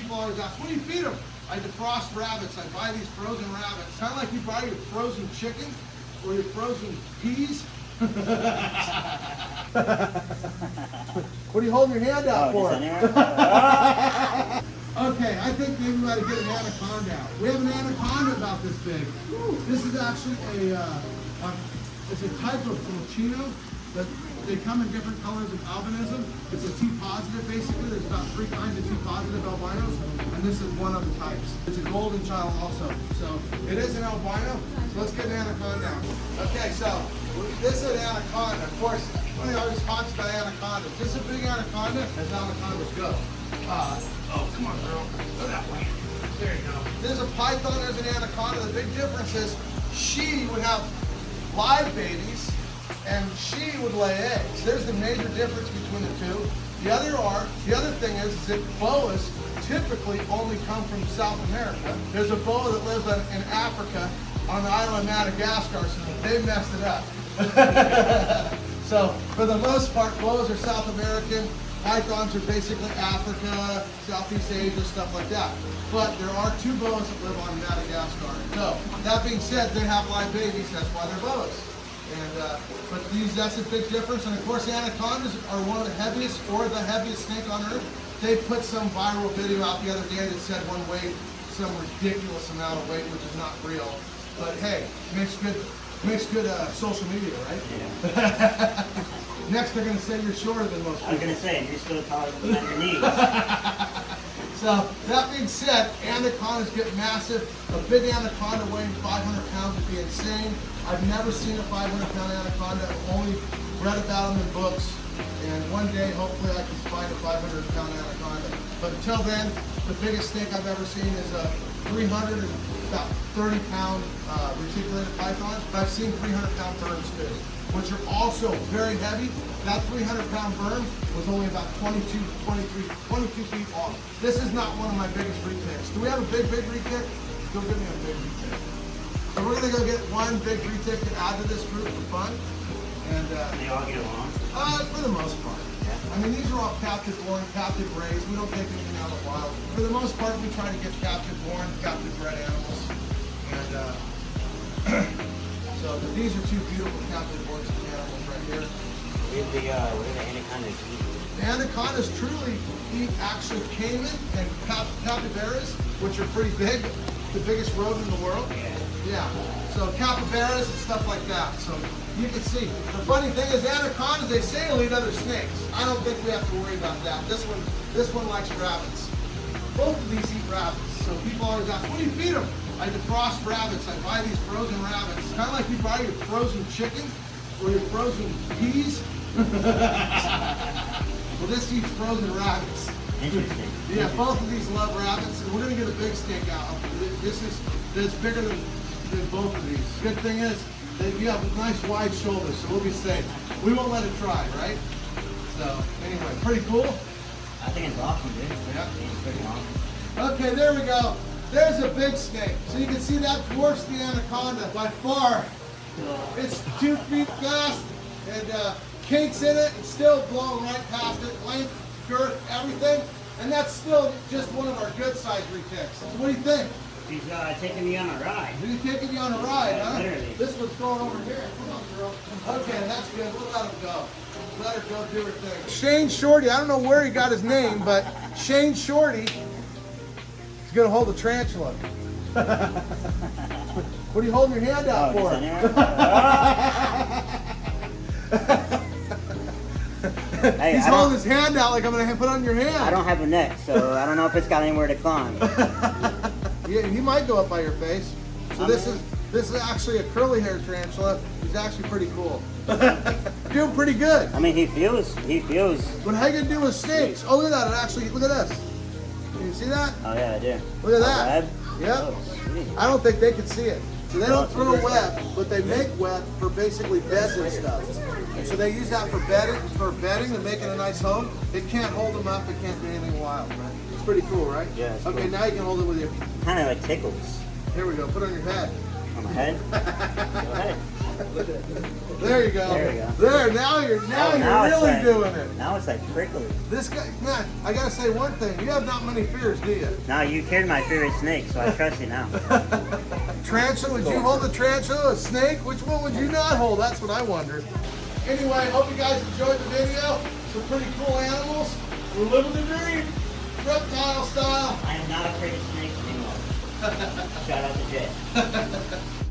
people always ask, what do you feed them? I defrost rabbits. I buy these frozen rabbits. Kind of like you buy your frozen chicken or your frozen peas. What are you holding your hand out for? Okay, I think maybe we ought to get an anaconda out. We have an anaconda about this big. This is actually it's a type of Filipino that they come in different colors of albinism. It's a T positive basically. There's about 3 kinds of T positive albinos, and this is one of the types. It's a golden child also. So it is an albino. So let's get an anaconda out. Okay, so this is an anaconda. Of course, one of the always talks about anacondas. This is a big anaconda as anacondas go. Oh, come on, girl. Go that way. There you go. There's a python, there's an anaconda. The big difference is she would have live babies and she would lay eggs. There's the major difference between the two. The other thing is that boas typically only come from South America. There's a boa that lives in Africa on the island of Madagascar, so they messed it up. So for the most part, boas are South American. Pythons are basically Africa, Southeast Asia, stuff like that. But there are 2 boas that live on Madagascar. So that being said, they have live babies. That's why they're boas. And but that's a big difference. And of course, anacondas are one of the heaviest, or the heaviest snake on earth. They put some viral video out the other day that said one weighed some ridiculous amount of weight, which is not real. But hey, makes good social media, right? Yeah. Next, they're going to say you're shorter than most people. I was going to say, you're still taller than your knees. So, that being said, anacondas get massive. A big anaconda weighing 500 pounds would be insane. I've never seen a 500-pound anaconda. I've only read about them in books. And one day, hopefully, I can find a 500-pound anaconda. But until then, the biggest snake I've ever seen is a 300 and about 30-pound reticulated python. But I've seen 300-pound berms too, which are also very heavy. That 300-pound berm was only about 22 feet long. This is not one of my biggest reticks. Do we have a big retic? Go give me a big retic. So we're gonna go get one big retic to add to this group for fun. And they all get along? For the most part. Yeah. I mean, these are all captive born, captive raised. We don't take anything out of the wild. For the most part, we try to get captive born, captive bred animals. And so these are 2 beautiful captive born animals right here. What do the anacondas eat? The anacondas truly eat actually caiman and capybaras, which are pretty big. The biggest rodent in the world. Yeah. So capybaras and stuff like that. So you can see. The funny thing is anacondas, they say will eat other snakes. I don't think we have to worry about that. This one likes rabbits. Both of these eat rabbits. So people always ask, what do you feed them? I defrost rabbits. I buy these frozen rabbits. Kind of like you buy your frozen chicken or your frozen peas. Well, this eats frozen rabbits. Interesting. Yeah, both of these love rabbits, and we're going to get a big snake out. It's bigger than both of these. Good thing is that you have nice wide shoulders, so we'll be safe. We won't let it try, right? So anyway, pretty cool. I think it's awesome, dude. Yeah. It's pretty awesome. Okay, there we go. There's a big snake. So you can see that dwarfs the anaconda by far. It's 2 feet fast and kinks in it. It's still blowing right past it. Length, girth, everything. And that's still just one of our good sized reticks. So what do you think? He's taking me on a ride. He's taking you on a ride, huh? Literally. This one's going over here. Come on, girl. Okay, that's good. We'll let him go. Let her go do her thing. Shane Shorty, I don't know where he got his name, but Shane Shorty is going to hold a tarantula. What are you holding your hand out for? Hey, he's holding his hand out like I'm going to put it on your hand. I don't have a neck, so I don't know if it's got anywhere to climb. Yeah, he might go up by your face. So this is actually a curly haired tarantula. He's actually pretty cool. Doing pretty good. I mean, he feels. But how you gonna do with snakes? Oh, look at that! It actually, look at this. Can you see that? Oh yeah, I do. Look at that. Web? Yep. Oh, I don't think they can see it. So they don't throw web, but they make web for basically beds and stuff. And so they use that for bedding and making a nice home. It can't hold them up. It can't do anything wild. Right? It's pretty cool, right? Yeah. It's okay, cool. now you can hold it with your. Kind of like tickles. Here we go. Put it on your head. On my head? Go ahead. There you go. There we go. There, now you're it's really like, doing it. Now it's like prickly. This guy, man, I gotta say one thing. You have not many fears, do you? Now you cured my favorite snake, so I trust you now. Tarantula, would you hold the tarantula? A snake? Which one would you not hold? That's what I wondered. Anyway, hope you guys enjoyed the video. Some pretty cool animals. We're living the dream, reptile style. I am not afraid of snakes anymore. Shout out to Jay.